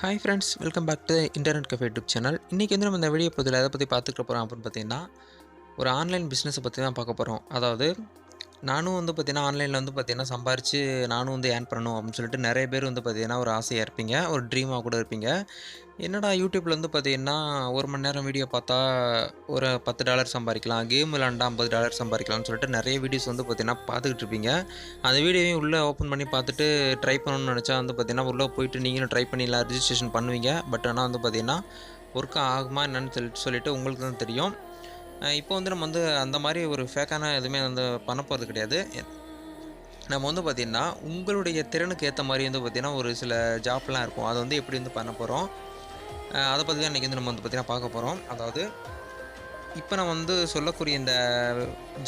Hi friends, welcome back to internet cafe YouTube channel. இன்றைக்கி வந்து நம்ம இந்த வீடியோ பதில் எதை பற்றி பார்த்துக்க போகிறோம் அப்படின்னு பார்த்தீங்கன்னா, ஒரு ஆன்லைன் பிஸ்னஸை பற்றி தான் பார்க்க போகிறோம். அதாவது நானும் வந்து பார்த்தீங்கன்னா, ஆன்லைனில் வந்து பார்த்தீங்கன்னா சம்பாரித்து நானும் வந்து ஏர்ன் பண்ணணும் அப்படின்னு சொல்லிட்டு நிறைய பேர் வந்து பார்த்தீங்கன்னா ஒரு ஆசையாக இருப்பீங்க, ஒரு ட்ரீமாக கூட இருப்பீங்க. என்னடா யூடியூப்பில் வந்து பார்த்தீங்கன்னா 1 மணி நேரம் வீடியோ பார்த்தா ஒரு $10 சம்பாதிக்கலாம், கேம் விளாண்டா $50 சம்பாதிக்கலாம்னு சொல்லிட்டு நிறைய வீடியோஸ் வந்து பார்த்தீங்கன்னா பார்த்துக்கிட்டு இருப்பீங்க. அந்த வீடியோவையும் உள்ளே ஓப்பன் பண்ணி பார்த்துட்டு ட்ரை பண்ணணும்னு நினச்சா வந்து பார்த்தீங்கன்னா உள்ளே போயிட்டு நீங்களும் ட்ரை பண்ணிடலாம், ரிஜிஸ்ட்ரேஷன் பண்ணுவீங்க. பட் ஆனால் வந்து பார்த்தீங்கன்னா ஒர்க் ஆகுமா என்னன்னு சொல்லிட்டு உங்களுக்கு தான் தெரியும். இப்போ வந்து நம்ம வந்து அந்த மாதிரி ஒரு ஃபேக்கான எதுவுமே வந்து பண்ண போகிறது கிடையாது. நம்ம வந்து பார்த்திங்கன்னா உங்களுடைய திறனுக்கு ஏற்ற மாதிரி வந்து பார்த்திங்கன்னா ஒரு சில ஜாப்லாம் இருக்கும். அதை வந்து எப்படி வந்து பண்ண போகிறோம், அதை பற்றி தான் இன்றைக்கி வந்து நம்ம வந்து பார்த்திங்கன்னா பார்க்க போகிறோம். அதாவது இப்போ நான் வந்து சொல்லக்கூடிய இந்த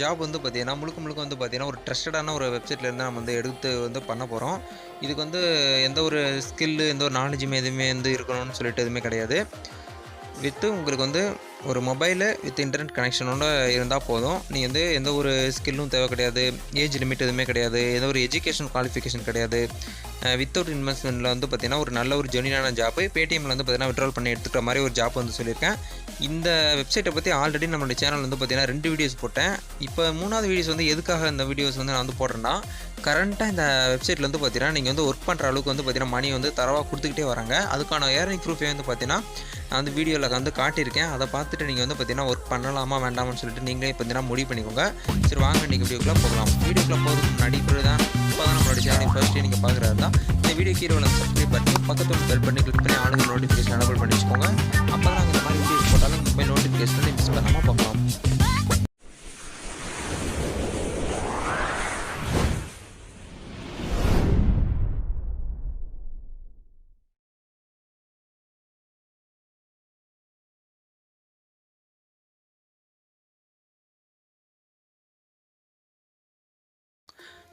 ஜாப் வந்து பார்த்திங்கன்னா முழுக்க முழுக்க வந்து பார்த்திங்கன்னா ஒரு ட்ரஸ்டடான ஒரு வெப்சைட்லேருந்து நம்ம வந்து எடுத்து வந்து பண்ண போகிறோம். இதுக்கு வந்து எந்த ஒரு ஸ்கில்லு, எந்த ஒரு நாலேஜுமே எதுவுமே வந்து இருக்கணும்னு சொல்லிட்டு எதுவுமே கிடையாது. உங்களுக்கு வந்து ஒரு மொபைலு வித் இன்டர்நெட் கனெக்ஷனோட இருந்தால் போதும். நீங்கள் வந்து எந்த ஒரு ஸ்கில்லும் தேவை கிடையாது, ஏஜ் லிமிட் எதுவுமே கிடையாது, எந்த ஒரு எஜுகேஷன் குவாலிஃபிகேஷன் கிடையாது. வித்தவுட் இன்வெஸ்ட்மெண்ட்டில் வந்து பார்த்திங்கன்னா ஒரு நல்ல ஒரு ஜென்யூனான ஜாப்பு பேடிஎம்மில் வந்து பார்த்திங்கன்னா விட்ரால் பண்ணி எடுத்துக்கிற மாதிரி ஒரு ஜாப் வந்து சொல்லியிருக்கேன். இந்த வெப்சைட்டை பற்றி ஆல்ரெடி நம்மளுடைய சேனல் வந்து பார்த்திங்கன்னா 2 வீடியோஸ் போட்டேன். இப்போ 3வது வீடியோஸ் வந்து எதுக்காக இந்த வீடியோஸ் வந்து நான் வந்து போடுறேன்னா, கரண்ட்டாக இந்த வெப்சைட்டில் வந்து பார்த்திங்கன்னா நீங்கள் வந்து ஒர்க் பண்ணுற அளவுக்கு வந்து பார்த்திங்கன்னா மணி வந்து தரவாக கொடுத்துக்கிட்டே வராங்க. அதுக்கான ஏர்னிங் ப்ரூஃபே வந்து பார்த்திங்கன்னா நான் வந்து வீடியோவில் வந்து காட்டியிருக்கேன். அதை பார்த்துட்டு நீங்கள் வந்து பார்த்திங்கன்னா ஒர்க் பண்ணலாமா வேண்டாமான்னு சொல்லிட்டு நீங்களே பார்த்திங்கன்னா முடிவு பண்ணிக்கோங்க. சரி, வாங்க இன்றைக்கி வீடியோக்குள்ளே போகலாம். வீடியோக்குள்ளே போகிறதுக்கு முன்னாடி இப்போ தான் நம்மளோட சேனல் ஃபர்ஸ்ட்டு நீங்கள் பார்க்குறது தான் இந்த வீடியோ கீழே உள்ள சப்ஸ்கிரைப் பண்ணி பக்கத்தில் பெல் பண்ணி கிளிக் பண்ணி ஆளுங்க நோட்டிஃபிகேஷன் எனேபிள் பண்ணி வச்சுக்கோங்க. அப்போ தான் நாங்கள் இந்த மாதிரி வீடியோஸ் போட்டாலும் மொபைல் நோட்டிஃபிகேஷன் மிஸ் பண்ணாமல் பார்க்கலாம்.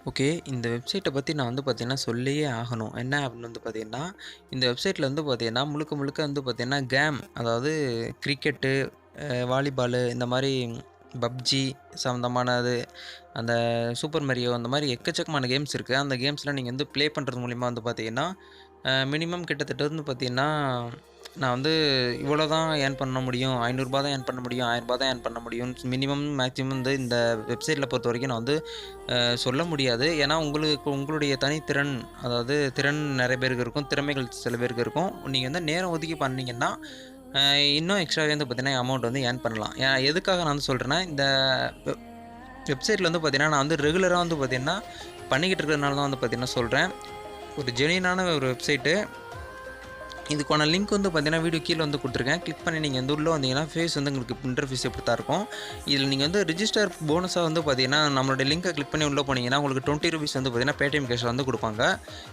ஓகே, இந்த வெப்சைட்டை பற்றி நான் வந்து பார்த்தீங்கன்னா சொல்லியே ஆகணும். என்ன அப்படின்னு வந்து பார்த்தீங்கன்னா, இந்த வெப்சைட்டில் வந்து பார்த்தீங்கன்னா முழுக்க முழுக்க வந்து பார்த்தீங்கன்னா கேம், அதாவது கிரிக்கெட்டு, வாலிபாலு, இந்த மாதிரி பப்ஜி சம்மந்தமானது, அந்த சூப்பர் மரியோ, அந்த மாதிரி எக்கச்சக்கமான கேம்ஸ் இருக்குது. அந்த கேம்ஸ்லாம் நீங்கள் வந்து ப்ளே பண்ணுறது மூலிமா வந்து பார்த்தீங்கன்னா மினிமம் கிட்டத்தட்ட வந்து பார்த்தீங்கன்னா நான் வந்து இவ்வளோ தான் ஏர்ன் பண்ண முடியும், ₹500 தான் ஏர்ன் பண்ண முடியும், ₹1000 தான் ஏர்ன் பண்ண முடியும், மினிமம் மேக்ஸிமம் வந்து இந்த வெப்சைட்டில் பொறுத்த வரைக்கும் நான் வந்து சொல்ல முடியாது. ஏன்னா உங்களுடைய தனித்திறன், அதாவது திறன் நிறைய பேருக்கு இருக்கும், திறமைகள் சில பேருக்கு இருக்கும். நீங்கள் வந்து நேரம் ஒதுக்கி பண்ணீங்கன்னா இன்னும் எக்ஸ்ட்ராவே வந்து பார்த்தீங்கன்னா அமௌண்ட் வந்து ஏர்ன் பண்ணலாம். எதுக்காக நான் வந்து சொல்கிறேன்னா, இந்த வெப்சைட்டில் வந்து பார்த்தீங்கன்னா நான் வந்து ரெகுலராக வந்து பார்த்தீங்கன்னா பண்ணிக்கிட்டு இருக்கிறதுனால தான் வந்து பார்த்தீங்கன்னா சொல்கிறேன். ஒரு ஜென்யூனான ஒரு வெப்சைட்டு. இதுக்கான லிங்க் வந்து பார்த்தீங்கன்னா வீடியோ கீழே வந்து கொடுத்துருக்கேன். கிளிக் பண்ணி நீங்கள் வந்து உள்ளே வந்தீங்கன்னா ஃபேஸ் வந்து உங்களுக்கு இன்டர்ஃபேஸ் எப்படி தான் இருக்கும். இதில் நீங்கள் வந்து ரிஜிஸ்டர் போனஸாக வந்து பார்த்தீங்கன்னா நம்மளுடைய லிங்கை கிளிக் பண்ணி உள்ளே போனீங்கன்னா உங்களுக்கு ₹20 வந்து பார்த்தீங்கன்னா பேடிஎம் கேஷ் வந்து கொடுப்பாங்க.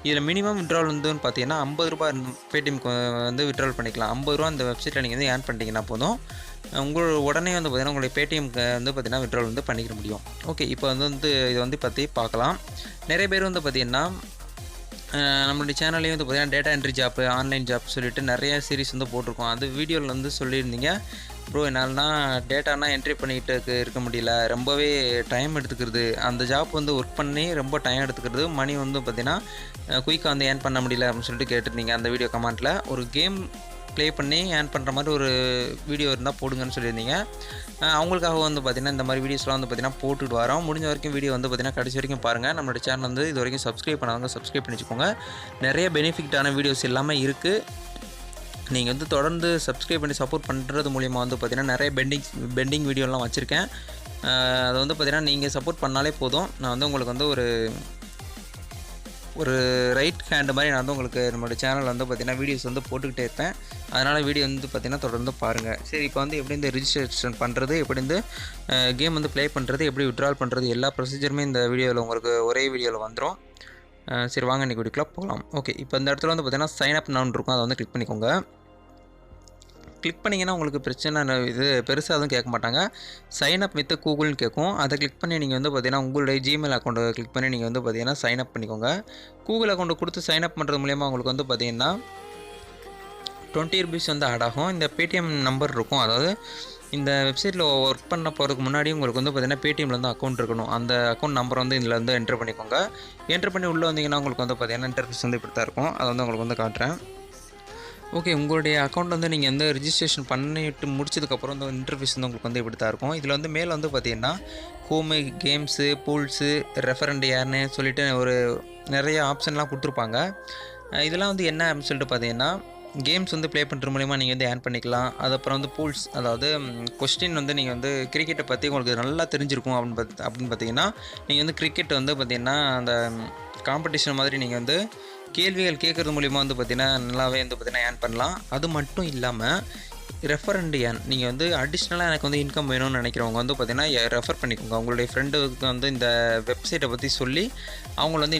இதில் மினிமம் விட்ரால் வந்து பார்த்தீங்கன்னா ₹50 பேடிஎம் வந்து விட்ரால் பண்ணிக்கலாம். ₹50 இந்த வெப்சைட்டில் நீங்கள் வந்து ஏர்ன் பண்ணிட்டீங்கன்னா போதும். உடனே வந்து பார்த்தீங்கன்னா உங்களுடைய பேடிஎம்க்கு வந்து பார்த்தீங்கன்னா விட்ரால் வந்து பண்ணிக்க முடியும். ஓகே, இப்போ வந்து இதை வந்து பற்றி பார்க்கலாம். நிறைய பேர் வந்து பார்த்தீங்கன்னா நம்மளுடைய சேனல்லேயே வந்து பார்த்தீங்கன்னா data entry job, online job சொல்லிட்டு நிறைய சீரிஸ் வந்து போட்டிருக்கோம். அது வீடியோவில் வந்து சொல்லியிருந்தீங்க, ப்ரோ என்னால்னா டேட்டானா என்ட்ரி பண்ணிக்கிட்டு இருக்க முடியல, ரொம்பவே டைம் எடுத்துக்கிறது, அந்த ஜாப் வந்து ஒர்க் பண்ணி ரொம்ப டைம் எடுத்துக்கிறது, மணி வந்து பார்த்திங்கன்னா குயிக்காக வந்து ஏர்ன் பண்ண முடியல அப்படின்னு சொல்லிட்டு கேட்டிருந்தீங்க. அந்த வீடியோ கமெண்ட்டில் ஒரு கேம் ப்ளே பண்ணி ஏர்ன் பண்ணுற மாதிரி ஒரு வீடியோ இருந்தால் போடுங்கன்னு சொல்லியிருந்தீங்க. அவங்களுக்காக வந்து பார்த்திங்கன்னா இந்த மாதிரி வீடியோஸ்லாம் வந்து பார்த்திங்கன்னா போட்டுட்டு வரோம். முடிஞ்ச வரைக்கும் வீடியோ வந்து பார்த்திங்கன்னா கடைசி வரைக்கும் பாருங்கள். நம்மளோட சேனல் வந்து இது வரைக்கும் சப்ஸ்கிரைப் பண்ணாதவங்க சப்ஸ்கிரைப் பண்ணி வச்சுக்கோங்க. நிறைய பெனிஃபிட்டான வீடியோஸ் எல்லாமே இருக்குது. நீங்கள் வந்து தொடர்ந்து சப்ஸ்கிரைப் பண்ணி சப்போர்ட் பண்ணுறது மூலிமா வந்து பார்த்திங்கன்னா நிறைய பெண்டிங் வீடியோலாம் வச்சுருக்கேன். அதை வந்து பார்த்திங்கன்னா நீங்கள் சப்போர்ட் பண்ணாலே போதும். நான் வந்து உங்களுக்கு வந்து ஒரு ரைட் ஹேண்டு மாதிரி நான் வந்து உங்களுக்கு நம்மளோட சேனலில் வந்து பார்த்திங்கன்னா வீடியோஸ் வந்து போட்டுக்கிட்டே இருப்பேன். அதனால் வீடியோ வந்து பார்த்திங்கன்னா தொடர்ந்து பாருங்கள். சரி, இப்போ வந்து எப்படி இந்த ரிஜிஸ்ட்ரேஷன் பண்ணுறது, எப்படி இந்த கேம் வந்து ப்ளே பண்ணுறது, எப்படி விட்ரால் பண்ணுறது, எல்லா ப்ரொசீஜருமே இந்த வீடியோவில் உங்களுக்கு ஒரே வீடியோவில் வந்துடும். சரி, வாங்க இன்றைக்கி வீடியோக்குள்ளே போகலாம். ஓகே, இப்போ இந்த இடத்துல வந்து பார்த்திங்கன்னா சைன் அப் நவுன் இருக்கும், அதை வந்து கிளிக் பண்ணிக்கோங்க. கிளிக் பண்ணிங்கன்னா உங்களுக்கு பிரச்சனை இது பெருசாக எதுவும் கேட்க மாட்டாங்க. சைன் அப் வித் கூகுள்னு கேட்கும். அதை கிளிக் பண்ணி நீங்கள் வந்து பார்த்தீங்கன்னா உங்களுடைய ஜிமெயில் அக்கௌண்ட்டை கிளிக் பண்ணி நீங்கள் வந்து பார்த்தீங்கன்னா சைன் அப் பண்ணிக்கோங்க. கூகுள் அக்கௌண்ட்டு கொடுத்து சைன் அப் பண்ணுறது மூலிமா உங்களுக்கு வந்து பார்த்தீங்கன்னா ₹20 வந்து ஆட் ஆகும். இந்த பேடிஎம் நம்பர் இருக்கும், அதாவது இந்த வெப்சைட்டில் ஒர்க் பண்ண போகிறதுக்கு முன்னாடி உங்களுக்கு வந்து பார்த்தீங்கன்னா பேடிஎம்மில் வந்து அக்கௌண்ட் இருக்கணும். அந்த அக்கௌண்ட் நம்பர் வந்து இதில் வந்து என்ட்ரு பண்ணிக்கோங்க. என்ட்ரு பண்ணி உள்ளே வந்தீங்கன்னா உங்களுக்கு வந்து பார்த்தீங்கன்னா இன்டர்ஃபேஸ் வந்து இப்படி தான் இருக்கும். அதை வந்து உங்களுக்கு வந்து காட்டுறேன். ஓகே. உங்களுடைய அக்கௌண்ட் வந்து நீங்க வந்து ரிஜிஸ்ட்ரேஷன் பண்ணிட்டு முடிச்சதுக்கப்புறம் இந்த இன்டர்ஃபேஸ் வந்து உங்களுக்கு வந்து இப்படி தான் இருக்கும். இதில வந்து மேல வந்து பார்த்தீங்கன்னா, ஹோமு, கேம்ஸு, பூல்ஸு, ரெஃபரண்ட் யார்ன்னு சொல்லிட்டு ஒரு நெறைய ஆப்ஷன்லாம் குடுத்துருப்பாங்க. இதெல்லாம் வந்து என்ன அப்படின்னு சொல்லிட்டு பார்த்தீங்கன்னா, கேம்ஸ் வந்து ப்ளே பண்ணுறது மூலியமா நீங்க வந்து ஏர்ன் பண்ணிக்கலாம். அதுக்கப்புறம் வந்து பூல்ஸ் அதாவது கொஸ்டின் வந்து நீங்க வந்து கிரிக்கெட்ட பத்தி உங்களுக்கு நல்லா தெரிஞ்சிருக்கும் அப்படின்னு பார்த்தீங்கன்னா, நீங்க வந்து கிரிக்கெட் வந்து பார்த்தீங்கன்னா, அந்த காம்படிஷன் மாதிரி நீங்க வந்து கேள்விகள் கேட்கறது மூலியமா வந்து பார்த்தீங்கன்னா, நல்லாவே வந்து பார்த்தீங்கன்னா ஏர்ன் பண்ணலாம். அது மட்டும் இல்லாம ரெஃபரண்ட் ஏர்ன் நீங்கள் வந்து அடிஷ்னலாக எனக்கு வந்து இன்கம் வேணும்னு நினைக்கிறவங்க வந்து பார்த்தீங்கன்னா ரெஃபர் பண்ணிக்கோங்க. உங்களுடைய ஃப்ரெண்டுக்கு வந்து இந்த வெப்சைட்டை பற்றி சொல்லி அவங்கள வந்து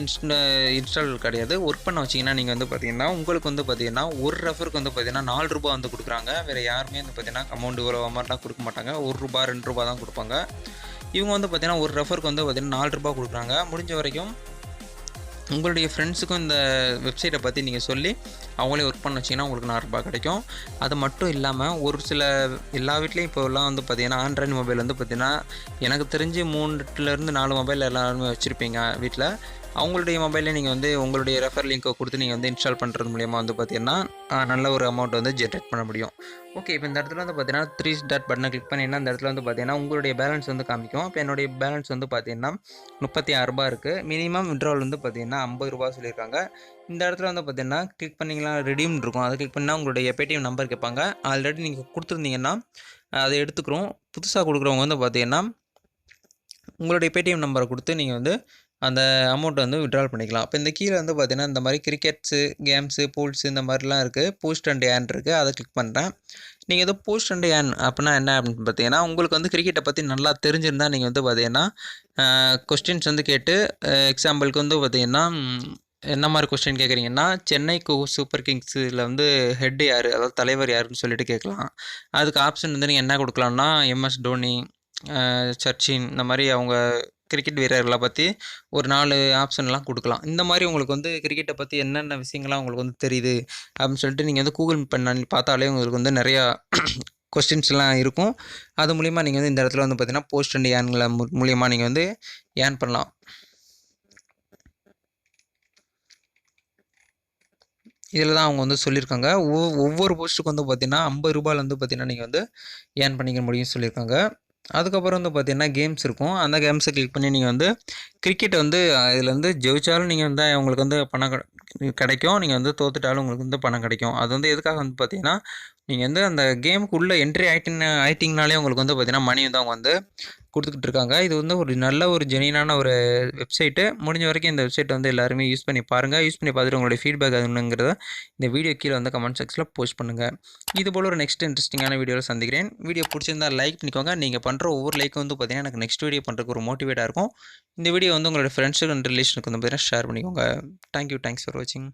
இன்ஸ்டால் கிடையாது ஒர்க் பண்ண வச்சிங்கன்னா நீங்கள் வந்து பார்த்தீங்கன்னா உங்களுக்கு வந்து பார்த்தீங்கன்னா ஒரு ரெஃபருக்கு வந்து பார்த்தீங்கன்னா ₹4 வந்து கொடுக்குறாங்க. வேறு யாருமே வந்து பார்த்தீங்கன்னா அமௌண்ட் இவ்வளோ அமௌண்ட்லாம் கொடுக்க மாட்டாங்க. ₹1 ₹2 தான் கொடுப்பாங்க. இவங்க வந்து பார்த்தீங்கன்னா ஒரு ரெஃபருக்கு வந்து பார்த்தீங்கன்னா ₹4 கொடுக்குறாங்க. முடிஞ்ச வரைக்கும் உங்களுடைய ஃப்ரெண்ட்ஸுக்கும் இந்த வெப்சைட்டை பற்றி நீங்கள் சொல்லி அவங்களே ஒர்க் பண்ண வச்சிங்கன்னா உங்களுக்கு ₹4 கிடைக்கும். அது மட்டும் இல்லாமல் ஒரு சில எல்லா வீட்லேயும் இப்போலாம் வந்து பார்த்திங்கன்னா ஆண்ட்ராய்டு மொபைல் வந்து பார்த்திங்கன்னா எனக்கு தெரிஞ்சு 3லேருந்து 4 மொபைல் எல்லாருமே வச்சுருப்பீங்க வீட்டில். அவங்களுடைய மொபைலில் நீங்கள் வந்து உங்களுடைய ரெஃபர் லிங்க்கை கொடுத்து நீங்கள் வந்து இன்ஸ்டால் பண்ணுறது மூலிமா வந்து பார்த்திங்கன்னா நல்ல ஒரு அமௌண்ட் வந்து ஜென்ரேட் பண்ண முடியும். ஓகே. இப்போ இந்த இடத்துல வந்து பார்த்தீங்கன்னா 3 டாட் பட்டனை கிளிக் பண்ணிங்கன்னா அந்த இடத்துல வந்து பார்த்தீங்கன்னா உங்களுடைய பேலன்ஸ் வந்து காமிக்கும். இப்போ என்னுடைய பேலன்ஸ் வந்து பார்த்தீங்கன்னா ₹36 இருக்குது. மினிமம் விட்ராவல் வந்து பார்த்தீங்கன்னா ₹50 சொல்லியிருக்காங்க. இந்த இடத்துல வந்து பார்த்தீங்கன்னா கிளிக் பண்ணிங்கன்னா ரெடீம் இருக்கும். அதை கிளிக் பண்ணால் உங்களுடைய பேடிஎம் நம்பர் கேட்பாங்க. ஆல்ரெடி நீங்கள் கொடுத்துருந்தீங்கன்னா அதை எடுத்துக்கிறோம். புதுசாக கொடுக்குறவங்க வந்து பார்த்தீங்கன்னா உங்களுடைய பேடிஎம் நம்பரை கொடுத்து நீங்கள் வந்து அந்த அமௌண்ட் வந்து வித்ட்ரால் பண்ணிக்கலாம். இப்போ இந்த கீழே வந்து பார்த்தீங்கன்னா இந்த மாதிரி கிரிக்கெட்ஸு, கேம்ஸு, பூல்ஸு இந்த மாதிரிலாம் இருக்குது. போஸ்ட் அண்ட் ஏர்ன் இருக்குது. அதை கிளிக் பண்ணுறேன். நீங்கள் ஏதோ போஸ்ட் அண்ட் ஏர்ன் அப்படின்னா என்ன அப்படின்னு பார்த்தீங்கன்னா உங்களுக்கு வந்து கிரிக்கெட்டை பற்றி நல்லா தெரிஞ்சிருந்தால் நீங்கள் வந்து பார்த்தீங்கன்னா கொஸ்டின்ஸ் வந்து கேட்டு எக்ஸாம்பிளுக்கு வந்து பார்த்தீங்கன்னா என்ன மாதிரி கொஸ்டின் கேட்குறீங்கன்னா சென்னை சூப்பர் கிங்ஸில் வந்து ஹெட் யார் அதாவது தலைவர் யாருன்னு சொல்லிட்டு கேட்கலாம். அதுக்கு ஆப்ஷன் வந்து நீங்கள் என்ன கொடுக்கலாம்னா எம்எஸ் தோனி, சச்சின் இந்த மாதிரி அவங்க கிரிக்கெட் வீரர்களை பற்றி ஒரு 4 ஆப்ஷன்லாம் கொடுக்கலாம். இந்த மாதிரி உங்களுக்கு வந்து கிரிக்கெட்டை பற்றி என்னென்ன விஷயங்கள்லாம் உங்களுக்கு வந்து தெரியுது அப்படின்னு சொல்லிட்டு நீங்கள் வந்து கூகுள் பண்ணி பார்த்தாலே உங்களுக்கு வந்து நிறையா கொஸ்டின்ஸ்லாம் இருக்கும். அது மூலிமா நீங்கள் வந்து இந்த இடத்துல வந்து பார்த்தீங்கன்னா போஸ்ட் அண்ட் ஏர்ன்களை மூலிமா நீங்கள் வந்து ஏர்ன் பண்ணலாம். இதில் தான் அவங்க வந்து சொல்லியிருக்காங்க. ஒவ்வொரு போஸ்ட்டுக்கு வந்து பார்த்தீங்கன்னா ₹50 வந்து பார்த்தீங்கன்னா நீங்கள் வந்து ஏர்ன் பண்ணிக்க முடியும்னு சொல்லியிருக்காங்க. அதுக்கப்புறம் வந்து பார்த்தீங்கன்னா கேம்ஸ் இருக்கும். அந்த கேம்ஸை கிளிக் பண்ணி நீங்கள் வந்து கிரிக்கெட் வந்து இதில் வந்து ஜெயிச்சாலும் நீங்கள் வந்து உங்களுக்கு வந்து பணம் கிடைக்கும். நீங்கள் வந்து தோத்துட்டாலும் உங்களுக்கு வந்து பணம் கிடைக்கும். அது வந்து எதுக்காக வந்து பார்த்தீங்கன்னா நீங்கள் வந்து அந்த கேமுக்குள்ளே என்ட்ரி ஆயிட்டிங்கனாலே உங்களுக்கு வந்து பார்த்தீங்கன்னா மணி வந்து அவங்க வந்து கொடுத்துக்கிட்டு இருக்காங்க. இது வந்து ஒரு நல்ல ஒரு ஜெனியூனான ஒரு வெப்சைட்டு. முடிஞ்ச வரைக்கும் இந்த வெப்சைட்டை வந்து எல்லாருமே யூஸ் பண்ணி பாருங்கள். யூஸ் பண்ணி பார்த்துட்டு உங்களுடைய ஃபீட்பேக் என்னங்கிறத இந்த வீடியோ கீழே வந்து கமெண்ட் செக்ஷனில் போஸ்ட் பண்ணுங்கள். இது போல் ஒரு நெக்ஸ்ட் இன்ட்ரெஸ்டிங்கான வீடியோவில் சந்திக்கிறேன். வீடியோ பிடிச்சிருந்தா லைக் பண்ணிக்கோங்க. நீங்கள் பண்ணுற ஒவ்வொரு லைக்கும் வந்து பார்த்தீங்கன்னா எனக்கு நெக்ஸ்ட் வீடியோ பண்ணுறதுக்கு ஒரு மோட்டிவேட்டாக இருக்கும். இந்த வீடியோ வந்து உங்களோட ஃப்ரெண்ட்ஸுக்கு அண்ட் ரிலேஷனுக்கு வந்து பார்த்தீங்கன்னா ஷேர் பண்ணிக்கோங்க. தேங்க்யூ. தேங்க்ஸ் ஃபார் வாட்சிங்.